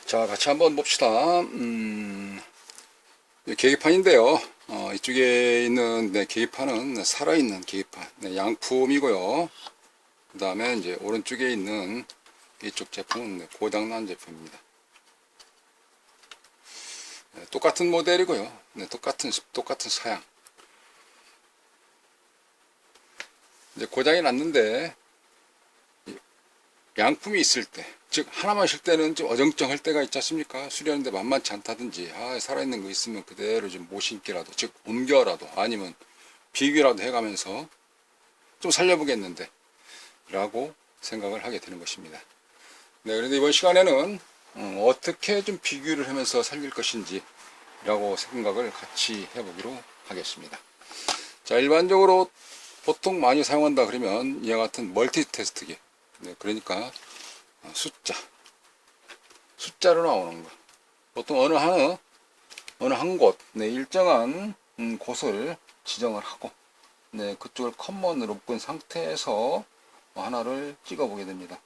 자, 같이 한번 봅시다. 계기판인데요. 이쪽에 있는 계기판은 살아있는 계기판, 양품이고요. 그 다음에 이제 오른쪽에 있는 이쪽 제품은 고장난 제품입니다. 똑같은 모델이고요. 똑같은 사양. 이제 고장이 났는데, 양품이 있을 때, 즉 하나만 쉴 때는 좀 어정쩡할 때가 있지 않습니까? 수리하는데 만만치 않다든지, 살아있는 거 있으면 그대로 좀 못 신기라도, 즉 옮겨라도, 아니면 비교라도 해가면서 좀 살려보겠는데 라고 생각을 하게 되는 것입니다. 네, 그런데 이번 시간에는 어떻게 좀 비교를 하면서 살릴 것인지 라고 생각을 같이 해보기로 하겠습니다. 자, 일반적으로 보통 많이 사용한다 그러면 이와 같은 멀티 테스트기, 그러니까 숫자로 나오는 거. 보통 어느 한 곳, 일정한 곳을 지정을 하고, 그쪽을 컴먼으로 묶은 상태에서 하나를 찍어 보게 됩니다.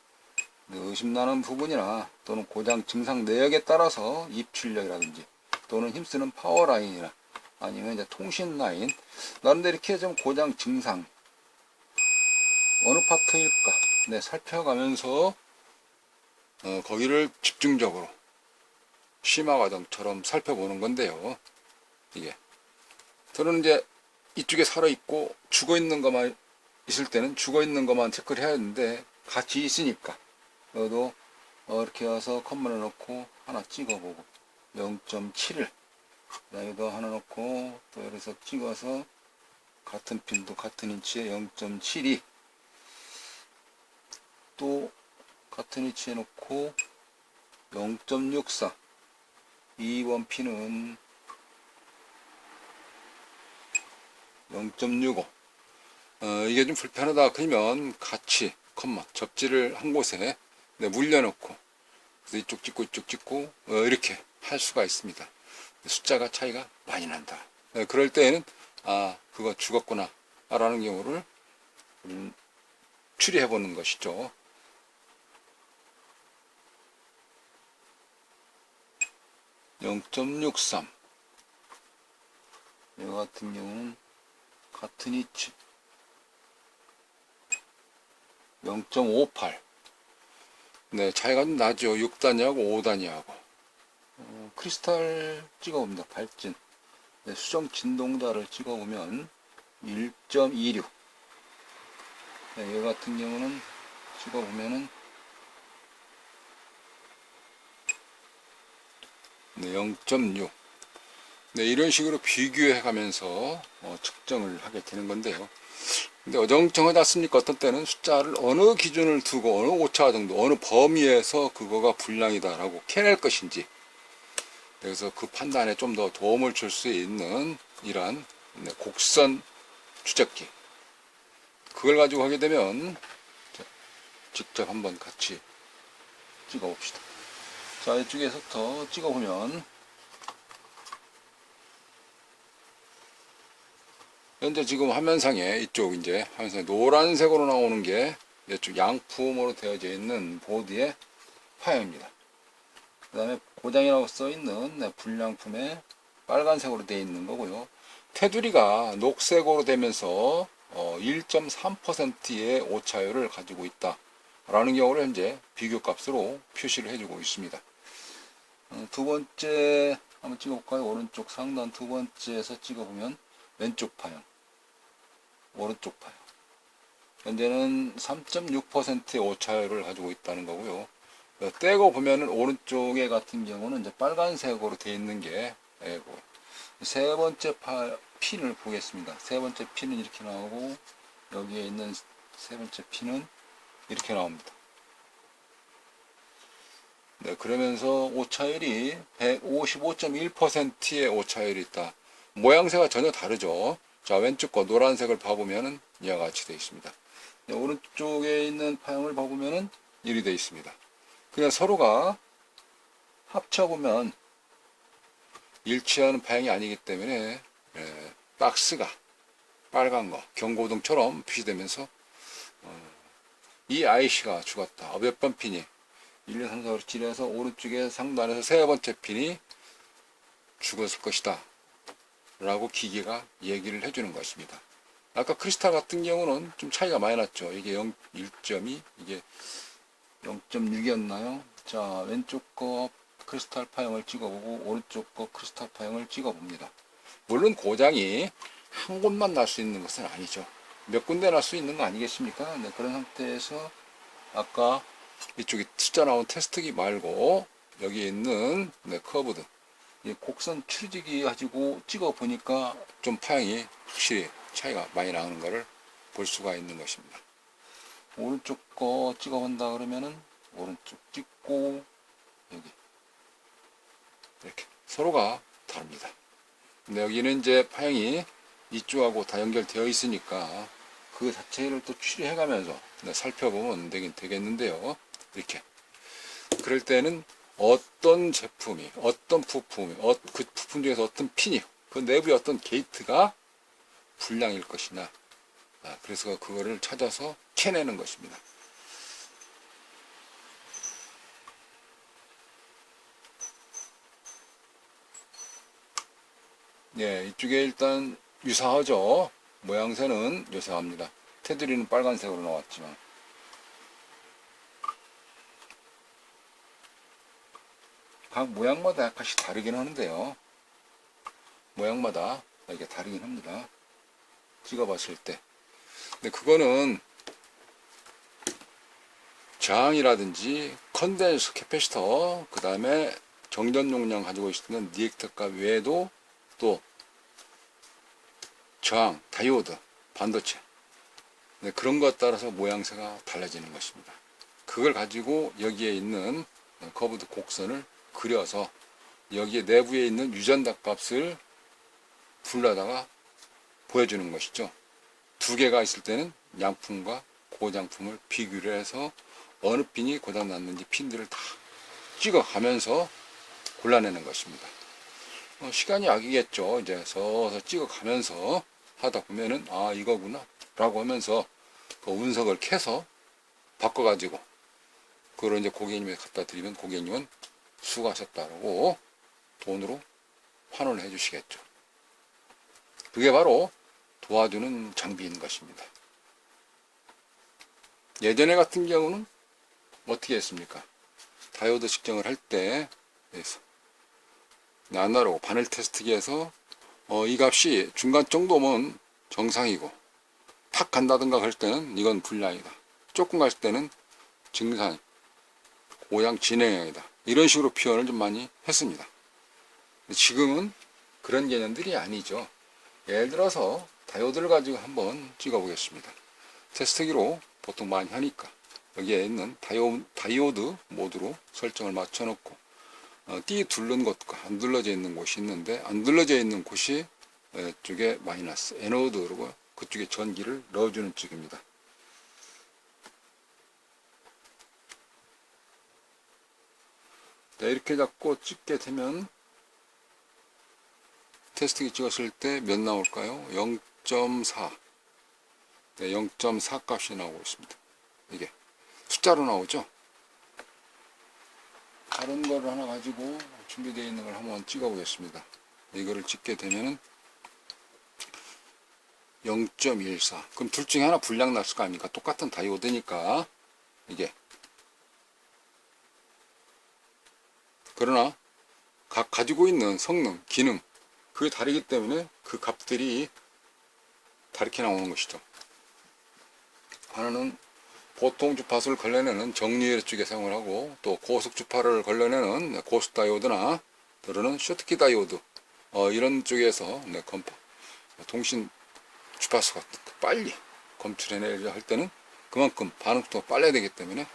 의심나는 부분이나 또는 고장 증상 내역에 따라서 입출력이라든지 또는 힘쓰는 파워 라인이나 아니면 이제 통신 라인, 나름대로 이렇게 좀 고장 증상 어느 파트일까 살펴가면서 거기를 집중적으로 심화 과정처럼 살펴보는 건데요. 이게 저는 이제 이쪽에 살아있고 죽어있는 것만 있을 때는 죽어있는 것만 체크를 해야 하는데 같이 있으니까 너도 이렇게 와서 컴만을 넣고 하나 찍어보고 0.7을 여기도 하나 넣고 또 여기서 찍어서 같은 핀도 같은 인치에 0.72 또 같은 위치에 놓고 0.64 2번 핀은 0.65 이게 좀 불편하다 그러면 같이 접지를 한 곳에 물려놓고 이쪽 찍고 이렇게 할 수가 있습니다. 숫자가 차이가 많이 난다. 그럴 때에는 그거 죽었구나 라는 경우를 추리해 보는 것이죠. 0.63 이와 같은 경우는 같은 위치 0.58 차이가 좀 나죠. 6단위하고 5단위하고 크리스탈 찍어봅니다. 발진 수정 진동자를 찍어보면 1.26 이와 같은 경우는 찍어보면은 0.6 이런 식으로 비교해 가면서 측정을 하게 되는 건데요. 근데 어정쩡하지 않습니까? 어떤 때는 숫자를 어느 기준을 두고 어느 오차 정도 어느 범위에서 그거가 불량이다 라고 캐낼 것인지, 그래서 그 판단에 좀 더 도움을 줄 수 있는 이러한 곡선 추적기, 그걸 가지고 하게 되면 직접 한번 같이 찍어 봅시다. 자, 이쪽에서부터 찍어보면 현재 지금 화면상에 이쪽 이제 화면상에 노란색으로 나오는 게 이쪽 양품으로 되어져 있는 보드의 화형입니다. 그 다음에 고장이라고 써 있는 불량품에 빨간색으로 되어 있는 거고요. 테두리가 녹색으로 되면서 1.3%의 오차율을 가지고 있다 라는 경우를 현재 비교값으로 표시를 해주고 있습니다. 두 번째 한번 찍어볼까요? 오른쪽 상단 두 번째에서 찍어보면 왼쪽 파형, 오른쪽 파형. 현재는 3.6%의 오차율을 가지고 있다는 거고요. 떼고 보면은 오른쪽에 같은 경우는 이제 빨간색으로 되어 있는 게 세 번째 핀을 보겠습니다. 세 번째 핀은 이렇게 나오고 여기에 있는 세 번째 핀은 이렇게 나옵니다. 그러면서 오차율이 155.1%의 오차율이 있다. 모양새가 전혀 다르죠. 자, 왼쪽 거 노란색을 봐보면은 이와 같이 되어 있습니다. 오른쪽에 있는 파형을 봐보면은 이리 되어 있습니다. 그냥 서로가 합쳐보면 일치하는 파형이 아니기 때문에 박스가 빨간 거 경고등처럼 표시되면서 이 IC가 죽었다. 몇 번 핀이 1, 2, 3, 4, 5, 6, 7에서 오른쪽에 상단에서 세 번째 핀이 죽었을 것이다 라고 기계가 얘기를 해주는 것입니다. 아까 크리스탈 같은 경우는 좀 차이가 많이 났죠. 이게 1.2, 이게 0.6이었나요? 자, 왼쪽 거 크리스탈 파형을 찍어보고 오른쪽 거 크리스탈 파형을 찍어봅니다. 물론 고장이 한 곳만 날 수 있는 것은 아니죠. 몇 군데 날 수 있는 거 아니겠습니까? 네, 그런 상태에서 아까 이쪽에 숫자 나온 테스트기 말고 여기에 있는 커브드 이 곡선 추리지기 가지고 찍어 보니까 좀 파형이 확실히 차이가 많이 나는 것을 볼 수가 있는 것입니다. 오른쪽 거 찍어 본다 그러면은 오른쪽 찍고 여기 이렇게 서로가 다릅니다. 근데 여기는 이제 파형이 이쪽하고 다 연결되어 있으니까 그 자체를 또 추리해 가면서 살펴보면 되겠는데요. 이렇게 그럴 때는 어떤 제품이 어떤 부품이 그 부품 중에서 어떤 핀이 그 내부의 어떤 게이트가 불량일 것이냐, 그래서 그거를 찾아서 캐내는 것입니다. 예, 이쪽에 일단 유사하죠. 모양새는 유사합니다. 테두리는 빨간색으로 나왔지만 각 모양마다 약간씩 다르긴 하는데요. 모양마다 이게 다르긴 합니다. 찍어봤을 때. 근데 그거는 저항이라든지 컨덴서 캐패시터, 그 다음에 정전 용량 가지고 있는 리액터값 외에도 또 저항, 다이오드, 반도체, 그런 것에 따라서 모양새가 달라지는 것입니다. 그걸 가지고 여기에 있는 커브드 곡선을 그려서 여기에 내부에 있는 유전자 값을 불러다가 보여주는 것이죠. 두 개가 있을 때는 양품과 고장품을 비교를 해서 어느 핀이 고장 났는지 핀들을 다 찍어가면서 골라내는 것입니다. 시간이 약이겠죠. 이제 서서 찍어가면서 하다 보면은 이거구나 라고 하면서 그 운석을 캐서 바꿔가지고 그걸 이제 고객님에 갖다 드리면 고객님은 수고하셨다고 돈으로 환원을 해주시겠죠. 그게 바로 도와주는 장비인 것입니다. 예전에 같은 경우는 어떻게 했습니까? 다이오드 측정을 할 때 아날로그 바늘 테스트기에서 이 값이 중간 정도면 정상이고 탁 간다든가 할 때는 이건 불량이다. 조금 갈 때는 증상, 고양 진행형이다. 이런 식으로 표현을 좀 많이 했습니다. 지금은 그런 개념들이 아니죠. 예를 들어서 다이오드를 가지고 한번 찍어 보겠습니다. 테스트기로 보통 많이 하니까 여기에 있는 다이오드 모드로 설정을 맞춰 놓고 띠 둘른 곳과 안 둘러져 있는 곳이 있는데 안 둘러져 있는 곳이 이쪽에 마이너스 에노드로 그쪽에 전기를 넣어주는 쪽입니다. 네, 이렇게 잡고 찍게 되면 테스트기 찍었을 때 몇 나올까요? 0.4 네, 0.4 값이 나오고 있습니다. 이게 숫자로 나오죠. 다른 거를 하나 가지고 준비되어 있는 걸 한번 찍어 보겠습니다. 이거를 찍게 되면은 0.14 그럼 둘 중에 하나 불량 났을 거 아닙니까? 똑같은 다이오드니까 이게 그러나 각 가지고 있는 성능, 기능 그게 다르기 때문에 그 값들이 다르게 나오는 것이죠. 하나는 보통 주파수를 걸러내는 정리열 쪽에 사용을 하고 또 고속 주파를 걸러내는 고속 다이오드나 또는 쇼트키 다이오드 이런 쪽에서 통신 주파수가 빨리 검출해내려 할 때는 그만큼 반응 속도가 빨라야 되기 때문에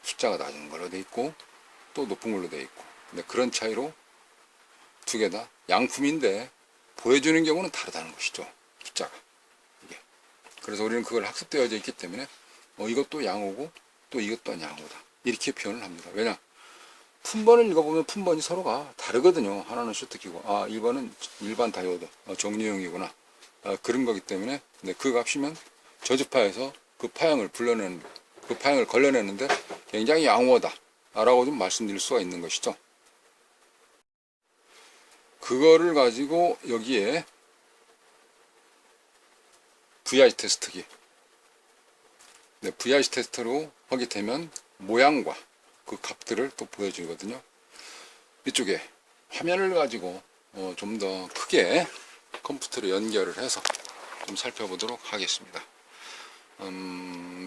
숫자가 낮은 걸로 되어 있고 또 높은 걸로 되어 있고 그런 차이로 두 개 다 양품인데 보여주는 경우는 다르다는 것이죠. 숫자가 이게. 그래서 우리는 그걸 학습되어져 있기 때문에 이것도 양호고 또 이것도 양호다 이렇게 표현을 합니다. 왜냐 품번을 읽어보면 품번이 서로가 다르거든요. 하나는 쇼트키고 1번은 일반 다이오드 정류형이구나 그런 거기 때문에 그 값이면 저주파에서 그 파형을 걸러내는데 굉장히 양호하다 라고 좀 말씀드릴 수가 있는 것이죠. 그거를 가지고 여기에 VI 테스트기, 네, VI 테스트로 하게 되면 모양과 그 값들을 또 보여주거든요. 이쪽에 화면을 가지고 좀 더 크게 컴퓨터로 연결을 해서 좀 살펴보도록 하겠습니다.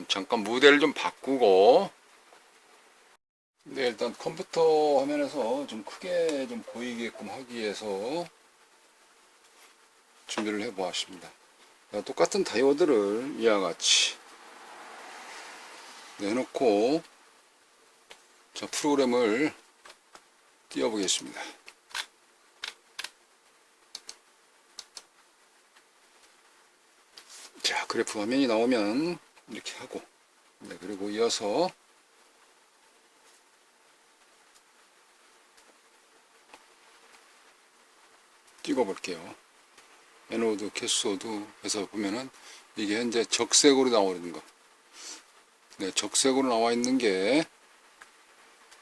잠깐 무대를 좀 바꾸고, 네, 일단 컴퓨터 화면에서 좀 크게 좀 보이게끔 하기 위해서 준비를 해 보았습니다. 똑같은 다이오드를 이와 같이 내놓고 자, 프로그램을 띄워 보겠습니다. 자, 그래프 화면이 나오면 이렇게 하고, 네, 그리고 이어서 찍어 볼게요. 에노드, 캐소드 해서 보면은 이게 현재 적색으로 나오는 거, 네, 적색으로 나와 있는 게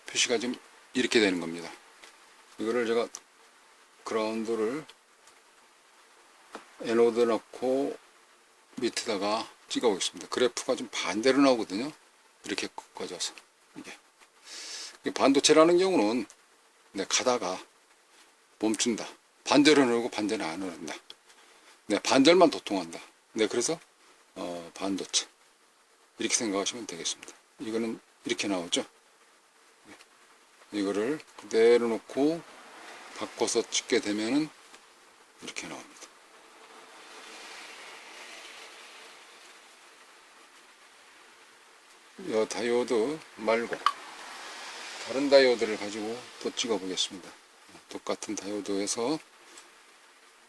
표시가 좀 이렇게 되는 겁니다. 이거를 제가 그라운드를 에노드 넣고 밑에다가 찍어 보겠습니다. 그래프가 좀 반대로 나오거든요. 이렇게 꺼져서 이게 반도체라는 경우는, 네, 가다가 멈춘다. 반대로 흐르고 반대는 안 흐른다. 네, 반절만 도통한다. 네, 그래서 반도체 이렇게 생각하시면 되겠습니다. 이거는 이렇게 나오죠. 이거를 그대로 놓고 바꿔서 찍게 되면은 이렇게 나옵니다. 이 다이오드 말고 다른 다이오드를 가지고 또 찍어 보겠습니다. 똑같은 다이오드에서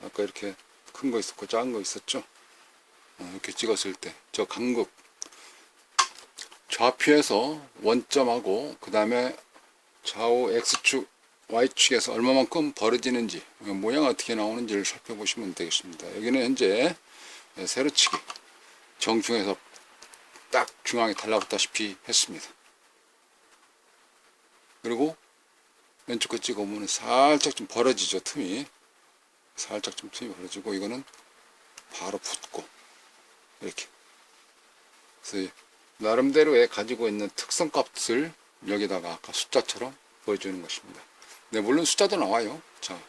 아까 이렇게 큰 거 있었고 작은 거 있었죠. 이렇게 찍었을 때 저 간극 좌표에서 원점하고 그 다음에 좌우 X축 Y축에서 얼마만큼 벌어지는지, 모양 어떻게 나오는지를 살펴보시면 되겠습니다. 여기는 현재 세로치기 정중에서 딱 중앙에 달라붙다시피 했습니다. 그리고 왼쪽 거 찍어보면 살짝 좀 벌어지죠. 틈이 살짝 좀 틈이 벌어지고, 이거는 바로 붙고 이렇게. 그래서 나름대로의 가지고 있는 특성값을 여기다가 아까 숫자처럼 보여주는 것입니다. 네, 물론 숫자도 나와요. 자,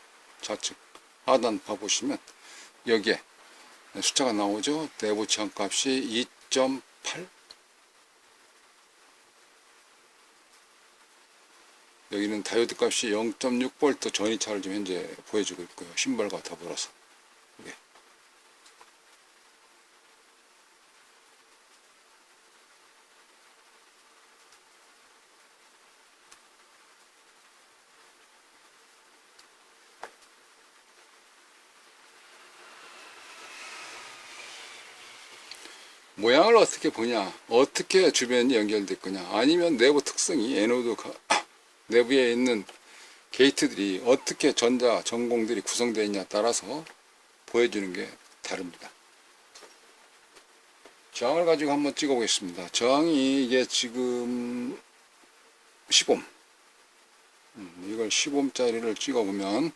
좌측 하단 봐보시면 여기에 숫자가 나오죠. 내부 지향값이 2.8, 여기는 다이오드 값이 0.6V 전이차를 지금 현재 보여주고 있고요. 심벌과 더불어서. 네. 모양을 어떻게 보냐, 어떻게 주변이 연결될 거냐, 아니면 내부 특성이 에노드 내부에 있는 게이트들이 어떻게 전자 전공들이 구성되어 있냐에 따라서 보여주는 게 다릅니다. 저항을 가지고 한번 찍어 보겠습니다. 저항이 이게 지금 10옴, 이걸 10옴짜리를 찍어 보면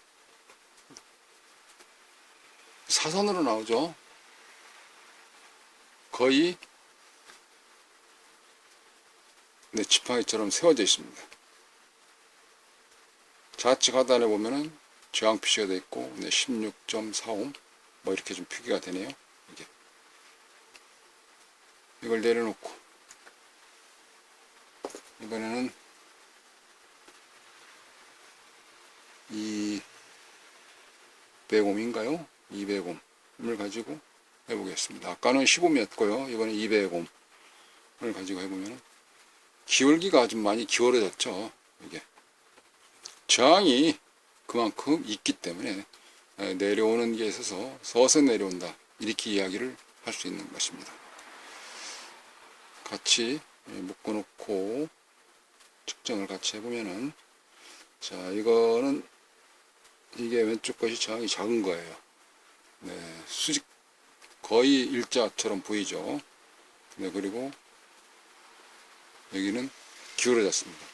사선으로 나오죠. 거의 네, 지팡이처럼 세워져 있습니다. 좌측 하단에 보면은 저항 표시가 되어 있고, 네, 16.4옴 뭐 이렇게 좀 표기가 되네요. 이걸 내려놓고 이번에는 200옴인가요? 200옴을 가지고 해보겠습니다. 아까는 15옴이었고요. 이번에 200옴을 가지고 해보면 기울기가 좀 많이 기울어졌죠. 이게 저항이 그만큼 있기 때문에 내려오는 게 있어서 서서 내려온다, 이렇게 이야기를 할 수 있는 것입니다. 같이 묶어 놓고 측정을 같이 해보면은, 자, 이거는 이게 왼쪽 것이 저항이 작은 거예요. 네, 수직 거의 일자처럼 보이죠. 네, 그리고 여기는 기울어졌습니다.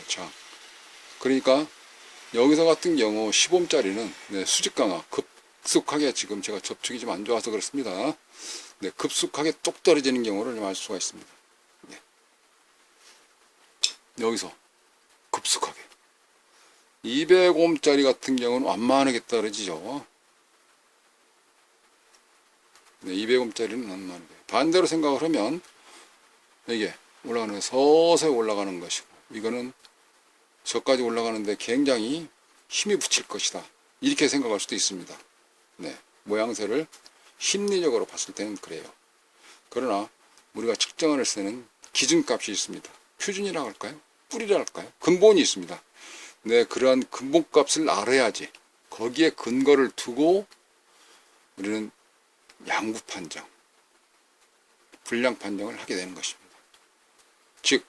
자, 그러니까 여기서 같은 경우 15짜리는 수직 강화 급속하게 지금 제가 접촉이 좀 안 좋아서 그렇습니다. 급속하게 뚝 떨어지는 경우를 좀 알 수가 있습니다. 여기서 급속하게 200옴짜리 같은 경우는 완만하게 떨어지죠. 200옴짜리는 완만하게. 반대로 생각을 하면 이게 올라가는 서서히 올라가는 것이고, 이거는 저까지 올라가는데 굉장히 힘이 붙일 것이다, 이렇게 생각할 수도 있습니다. 모양새를 심리적으로 봤을 때는 그래요. 그러나 우리가 측정을 할 때는 기준값이 있습니다. 표준이라고 할까요? 뿌리라 할까요? 근본이 있습니다. 그러한 근본값을 알아야지 거기에 근거를 두고 우리는 양구 판정, 분량 판정을 하게 되는 것입니다. 즉,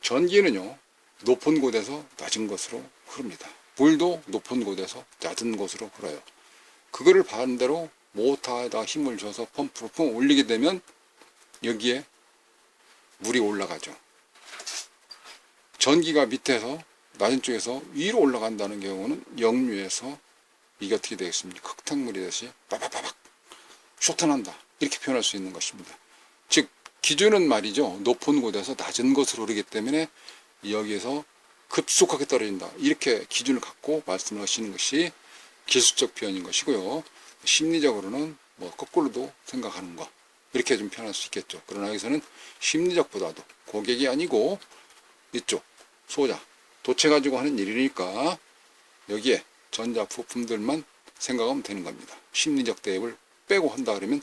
전기는요, 높은 곳에서 낮은 곳으로 흐릅니다. 물도 높은 곳에서 낮은 곳으로 흘러요. 그거를 반대로 모터에다 힘을 줘서 펌프로 펑 올리게 되면 여기에 물이 올라가죠. 전기가 밑에서 낮은 쪽에서 위로 올라간다는 경우는 역류해서 이게 어떻게 되겠습니까? 흙탕물이 되듯이 빠바바박 쇼트난다, 이렇게 표현할 수 있는 것입니다. 즉, 기준은 말이죠, 높은 곳에서 낮은 곳으로 흐르기 때문에 여기에서 급속하게 떨어진다, 이렇게 기준을 갖고 말씀을 하시는 것이 기술적 표현인 것이고요. 심리적으로는 거꾸로도 생각하는 거, 이렇게 좀 표현할 수 있겠죠. 그러나 여기서는 심리적보다도 고객이 아니고 이쪽 소자, 도체 가지고 하는 일이니까 여기에 전자 부품들만 생각하면 되는 겁니다. 심리적 대입을 빼고 한다 그러면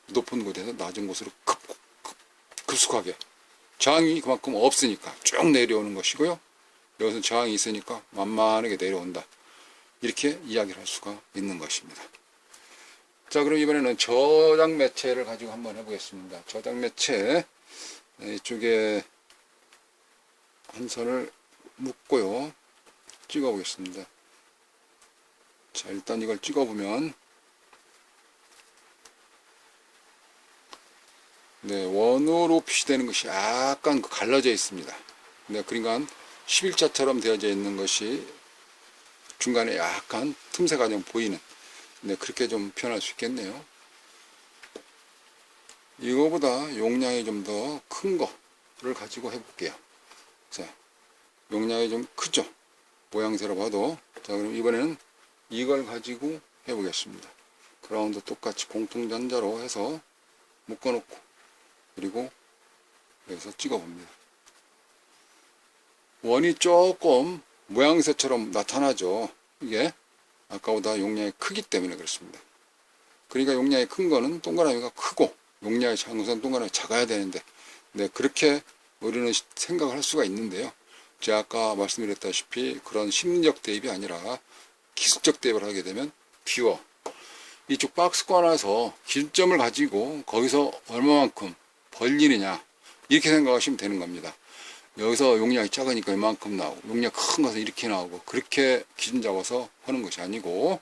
높은 곳에서 낮은 곳으로 급속하게, 저항이 그만큼 없으니까 쭉 내려오는 것이고요. 여기서 저항이 있으니까 만만하게 내려온다, 이렇게 이야기를 할 수가 있는 것입니다. 자, 그럼 이번에는 저장 매체를 가지고 한번 해보겠습니다. 저장 매체, 이쪽에 한 선을 묶고요, 찍어 보겠습니다. 자, 일단 이걸 찍어 보면 원으로 표시되는 것이 약간 갈라져 있습니다. 그러니까 11자처럼 되어져 있는 것이 중간에 약간 틈새가 좀 보이는, 그렇게 좀 표현할 수 있겠네요. 이거보다 용량이 좀 더 큰 거를 가지고 해볼게요. 자, 용량이 좀 크죠, 모양새로 봐도. 자, 그럼 이번에는 이걸 가지고 해보겠습니다. 그라운드 똑같이 공통전자로 해서 묶어놓고, 그리고 여기서 찍어봅니다. 원이 조금 모양새처럼 나타나죠. 이게 아까보다 용량이 크기 때문에 그렇습니다. 그러니까 용량이 큰 거는 동그라미가 크고 용량이 작은 것은 동그라미가 작아야 되는데, 그렇게 우리는 생각을 할 수가 있는데요. 제가 아까 말씀드렸다시피 그런 심리적 대입이 아니라 기술적 대입을 하게 되면 비워 이쪽 박스권 안에서 기준점을 가지고 거기서 얼마만큼 벌리느냐, 이렇게 생각하시면 되는 겁니다. 여기서 용량이 작으니까 이만큼 나오고, 용량 큰 것은 이렇게 나오고, 그렇게 기준 잡아서 하는 것이 아니고,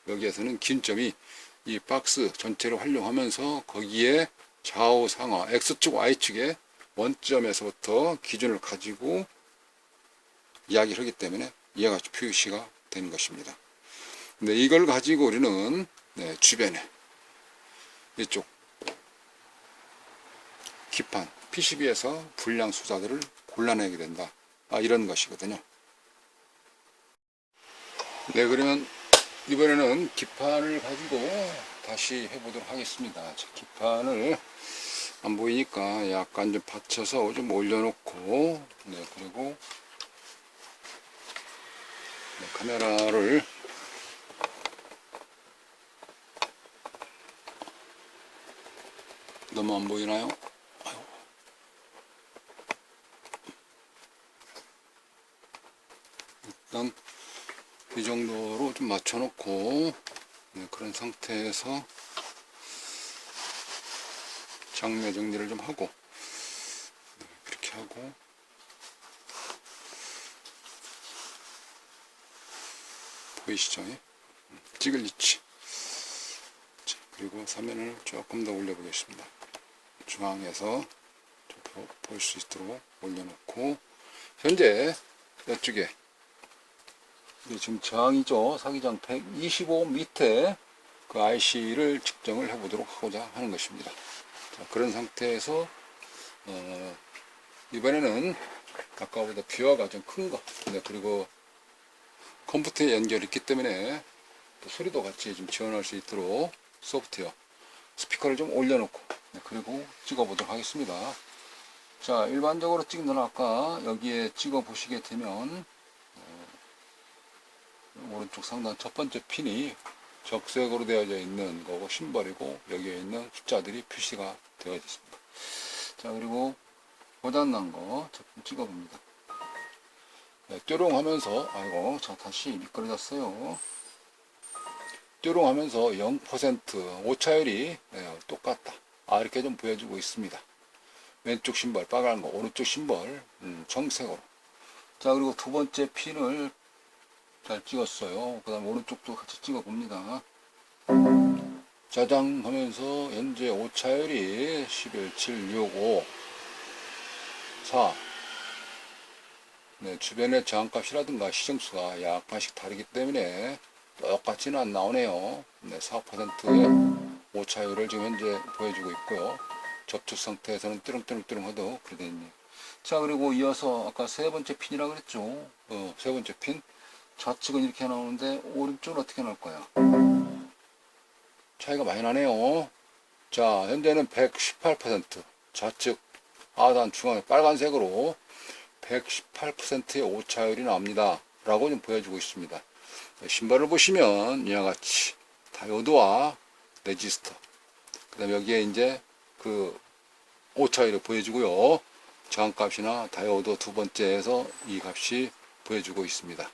여기에서는 기준점이 이 박스 전체를 활용하면서 거기에 좌우 상하 X축 Y축의 원점에서부터 기준을 가지고 이야기를 하기 때문에 이와 같이 표시가 되는 것입니다. 근데 이걸 가지고 우리는 주변에 이쪽 기판 PCB에서 불량 수자들을 골라내게 된다, 이런 것이거든요. 그러면 이번에는 기판을 가지고 다시 해보도록 하겠습니다. 자, 기판을 안 보이니까 약간 좀 받쳐서 좀 올려놓고, 그리고 카메라를 너무 안 보이나요? 일단 이 정도로 좀 맞춰놓고, 그런 상태에서 장내 정리를 좀 하고, 그렇게 하고, 보이시죠? 찍을 위치. 자, 그리고 사면을 조금 더 올려보겠습니다. 중앙에서 좀 볼 수 있도록 올려놓고, 현재 이쪽에 지금 저항이죠. 사기장 125 밑에 그 IC를 측정을 해보도록 하고자 하는 것입니다. 자, 그런 상태에서 이번에는 아까보다 비화가 좀 큰 거, 네, 그리고 컴퓨터에 연결이 있기 때문에 또 소리도 같이 좀 지원할 수 있도록 소프트웨어 스피커를 좀 올려놓고, 네, 그리고 찍어보도록 하겠습니다. 자, 일반적으로 찍는 건 아까 여기에 찍어 보시게 되면 오른쪽 상단 첫 번째 핀이 적색으로 되어져 있는 거고 심벌이고, 여기에 있는 숫자들이 표시가 되어 있습니다. 자, 그리고 고장난 거 조금 찍어 봅니다. 네, 뾰롱 하면서, 아이고, 자, 다시 미끄러졌어요. 뾰롱 하면서 0% 오차율이 똑같다. 이렇게 좀 보여주고 있습니다. 왼쪽 심벌 빨간 거, 오른쪽 심벌 청색으로. 자, 그리고 두 번째 핀을 잘 찍었어요. 그 다음 오른쪽도 같이 찍어 봅니다. 자장 하면서 현재 오차율이 11, 7, 6, 5, 4. 네, 주변의 저항값이라든가 시정수가 약간씩 다르기 때문에 똑같이는 안 나오네요. 네, 4%의 오차율을 지금 현재 보여주고 있고요. 접촉 상태에서는 뚜렁뚜렁뚜렁 하도 그래 되어 있네요. 자, 그리고 이어서 아까 세 번째 핀이라고 그랬죠. 세 번째 핀. 좌측은 이렇게 나오는데 오른쪽은 어떻게 나올 거야? 차이가 많이 나네요. 자, 현재는 118%. 좌측 하단 중앙에 빨간색으로 118%의 오차율이 나옵니다. 라고 좀 보여주고 있습니다. 신발을 보시면 이와 같이 다이오드와 레지스터, 그 다음에 여기에 이제 그 오차율을 보여주고요. 저항값이나 다이오드 두 번째에서 이 값이 보여주고 있습니다.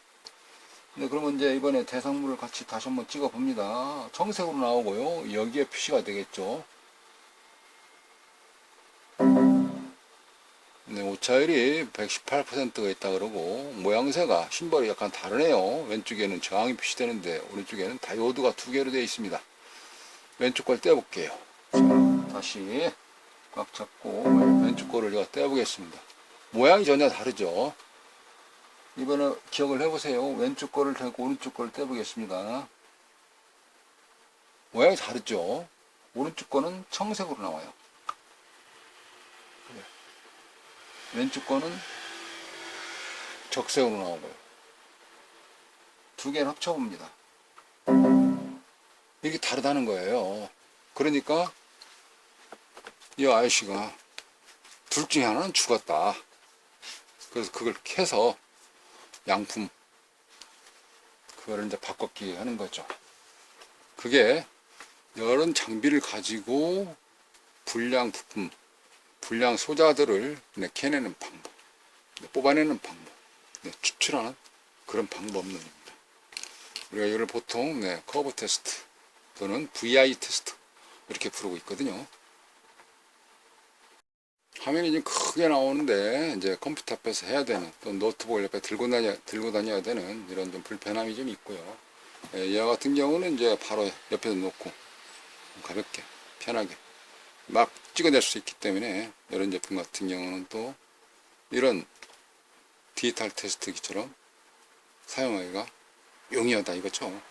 네, 그러면 이제 이번에 대상물을 같이 다시 한번 찍어 봅니다. 청색으로 나오고요. 여기에 표시가 되겠죠. 네, 오차율이 118%가 있다 그러고, 모양새가 심벌이 약간 다르네요. 왼쪽에는 저항이 표시되는데 오른쪽에는 다이오드가 두 개로 되어 있습니다. 왼쪽 걸 떼볼게요. 자, 다시 꽉 잡고 왼쪽 거를 제가 떼보겠습니다. 모양이 전혀 다르죠. 이번에 기억을 해보세요. 왼쪽 거를 대고 오른쪽 거를 떼보겠습니다. 모양이 다르죠. 오른쪽 거는 청색으로 나와요. 왼쪽 거는 적색으로 나오고요. 두 개를 합쳐봅니다. 이게 다르다는 거예요. 그러니까 이 IC가 둘 중에 하나는 죽었다. 그래서 그걸 캐서 양품, 그거를 이제 바꿨기 하는 거죠. 그게 여러 장비를 가지고 불량 부품, 불량 소자들을 캐내는 방법, 뽑아내는 방법, 추출하는 그런 방법론입니다. 우리가 이걸 보통 커브 테스트 또는 VI 테스트 이렇게 부르고 있거든요. 화면이 좀 크게 나오는데 이제 컴퓨터 앞에서 해야 되는, 또 노트북을 옆에 들고 다녀야 되는 이런 좀 불편함이 좀 있고요. 이와 같은 경우는 이제 바로 옆에 놓고 가볍게 편하게 막 찍어낼 수 있기 때문에 이런 제품 같은 경우는 또 이런 디지털 테스트기처럼 사용하기가 용이하다 이거죠.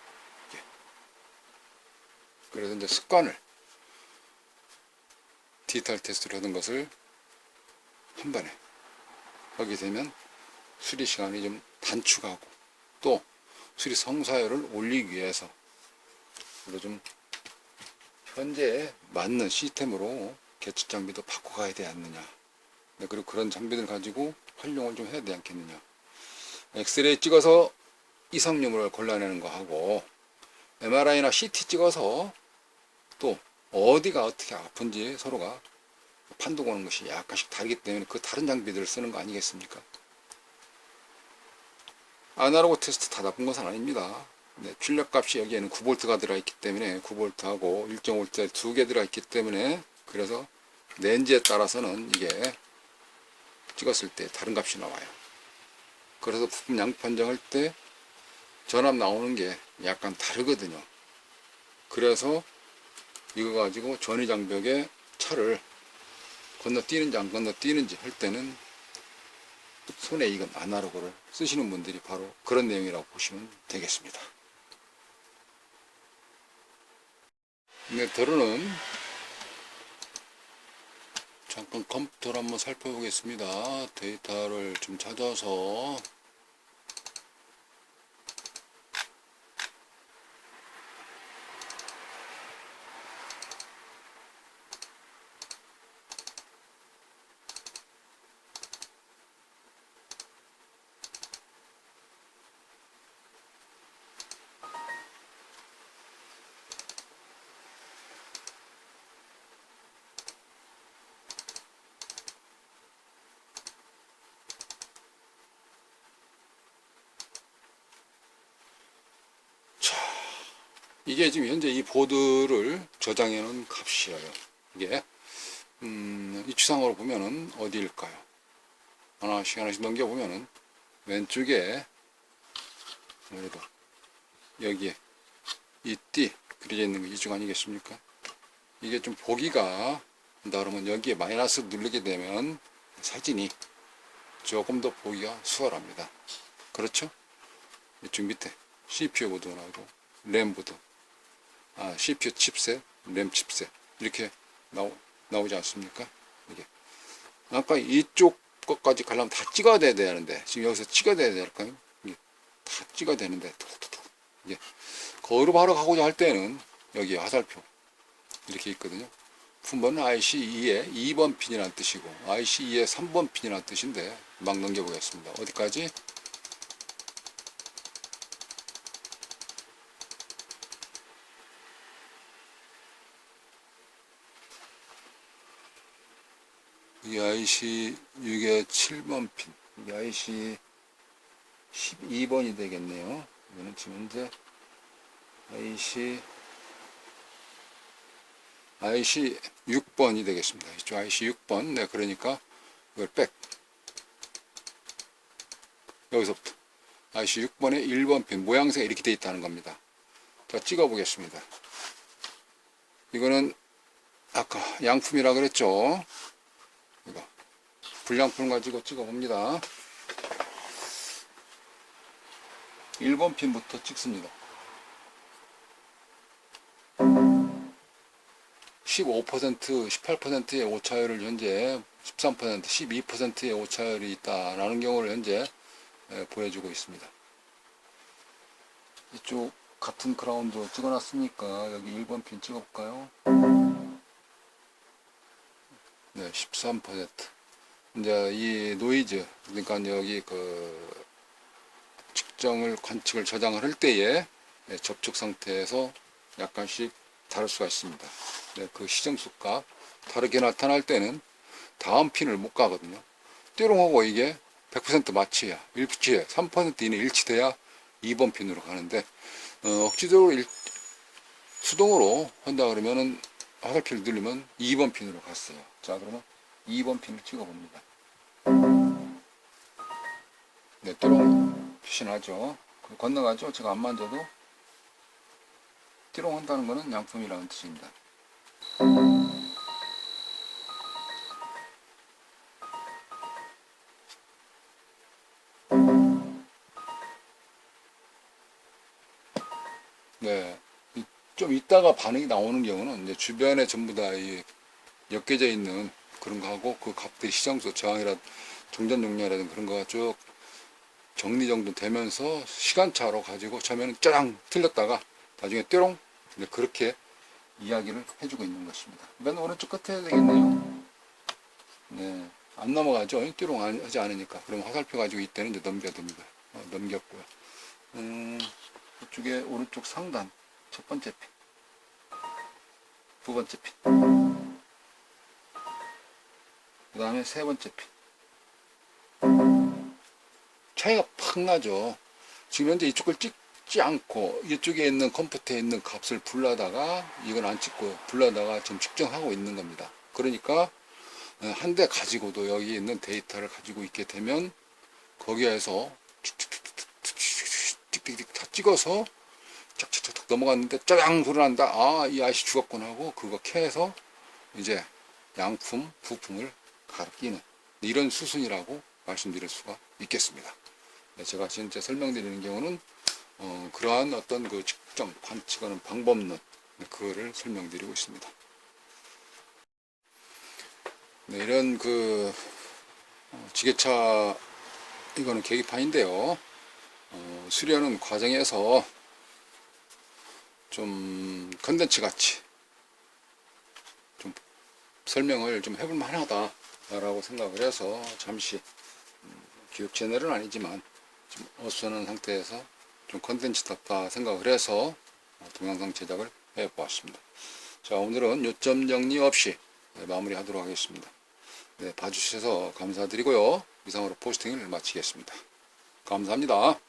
그래서 이제 습관을 디지털 테스트를 하는 것을 한 번에 하게 되면 수리 시간이 좀 단축하고, 또 수리 성사율을 올리기 위해서 좀 현재에 맞는 시스템으로 개측 장비도 바꿔가야 되지 않느냐. 그리고 그런 장비들 가지고 활용을 좀 해야 되지 않겠느냐. 엑스레이 찍어서 이상유물을 골라내는 거 하고, MRI나 CT 찍어서 또 어디가 어떻게 아픈지 서로가 판독하는 것이 약간씩 다르기 때문에 그 다른 장비들을 쓰는 거 아니겠습니까? 아날로그 테스트 다 나쁜 것은 아닙니다. 출력값이 여기에는 9V가 들어있기 때문에 9V하고 1.5V짜리 두 개 들어있기 때문에, 그래서 렌즈에 따라서는 이게 찍었을 때 다른 값이 나와요. 그래서 부품 양품 판정할 때 전압 나오는 게 약간 다르거든요. 그래서 이거 가지고 전위장벽에 철을 건너뛰는지 안 건너뛰는지 할 때는 손에 익은 아날로그를 쓰시는 분들이 바로 그런 내용이라고 보시면 되겠습니다. 네, 더러는 잠깐 컴퓨터를 한번 살펴보겠습니다. 데이터를 좀 찾아서 이게 지금 현재 이 보드를 저장해 놓은 값이에요. 이게 이 추상으로 보면은 어디일까요? 하나씩 넘겨보면은 왼쪽에 그래도 여기에 이 띠 그려져 있는 거 이쪽 아니겠습니까? 이게 좀 보기가 한다 그러면 여기에 마이너스 누르게 되면 사진이 조금 더 보기가 수월합니다. 그렇죠? 이쪽 밑에 CPU 보드 나오고 램 보드, CPU 칩셋, 램 칩셋 이렇게 나오지 않습니까? 이게 아까 이쪽 것까지 가려면 다 찍어야 되는데 지금 여기서 찍어야 될까요? 이게 다 찍어야 되는데 이게 거기로 바로 가고자 할 때는 여기 화살표 이렇게 있거든요. 품번은 IC2의 2번 핀이라는 뜻이고 IC2의 3번 핀이라는 뜻인데 막 넘겨보겠습니다. 어디까지? 이 IC6의 7번 핀, 이 IC 12번이 되겠네요. 이거는 지금 현재 IC 6번이 되겠습니다. 이쪽 IC 6번. 네, 그러니까 이걸 백. 여기서부터 IC 6번의 1번 핀 모양새가 이렇게 되어 있다는 겁니다. 자, 찍어 보겠습니다. 이거는 아까 양품이라 그랬죠. 이거 불량품 가지고 찍어 봅니다. 1번 핀부터 찍습니다. 15%, 18%의 오차율을 현재 13%, 12%의 오차율이 있다라는 경우를 현재 보여주고 있습니다. 이쪽 같은 그라운드 찍어놨으니까 여기 1번 핀 찍어볼까요? 네, 13%. 이제 이 노이즈, 그러니까 여기 그 관측을 저장을 할 때에 접촉 상태에서 약간씩 다를 수가 있습니다. 네, 그 시정수가 다르게 나타날 때는 다음 핀을 못 가거든요. 띠롱하고 이게 100% 맞춰야 일치해 3% 이내 일치돼야 2번 핀으로 가는데 억지적으로 수동으로 한다 그러면은 화살표를 누르면 2번 핀으로 갔어요. 자, 그러면 2번 핀을 찍어 봅니다. 네, 띠롱 표시나죠. 건너가죠. 제가 안 만져도 띠롱 한다는 것은 양품이라는 뜻입니다. 네, 좀 있다가 반응이 나오는 경우는 이제 주변에 전부 다 엮여져 있는 그런 거하고 그 값들이 시정수 저항이라 정전 용량이라든가 그런 거가 쭉 정리정돈 되면서 시간차로 가지고 처음에는 짜랑 틀렸다가 나중에 띠롱 그렇게 이야기를 해주고 있는 것입니다. 맨 오른쪽 끝에 해야 되겠네요. 네, 안 넘어가죠. 띠롱 하지 않으니까. 그럼 화살표 가지고 이때는 이제 넘겨둡니다. 넘겼고요. 이쪽에 오른쪽 상단 첫 번째 핀, 두 번째 핀, 그 다음에 세 번째 핀. 차이가 팍 나죠. 지금 현재 이쪽을 찍지 않고 이쪽에 있는 컴퓨터에 있는 값을 불러다가 이건 안 찍고 불러다가 지금 측정하고 있는 겁니다. 그러니까 한 대 가지고도 여기 있는 데이터를 가지고 있게 되면 거기에서 틱틱틱 다 찍어서 착착착 넘어갔는데 짜장 소리 난다. 아, 이 아이씨 죽었구나 하고 그거 캐서 이제 양품, 부품을 갈아 끼는 이런 수순이라고 말씀드릴 수가 있겠습니다. 네, 제가 진짜 설명드리는 경우는 그러한 어떤 그 측정, 관측하는 방법론 그거를 설명드리고 있습니다. 네, 이런 그 지게차 이거는 계기판인데요. 수리하는 과정에서 좀 컨텐츠 같이 좀 설명을 좀 해볼 만하다 라고 생각을 해서 잠시 교육 채널은 아니지만 좀 어수선한 상태에서 좀 컨텐츠답다 생각을 해서 동영상 제작을 해 보았습니다. 자, 오늘은 요점 정리 없이 마무리 하도록 하겠습니다. 네, 봐주셔서 감사드리고요. 이상으로 포스팅을 마치겠습니다. 감사합니다.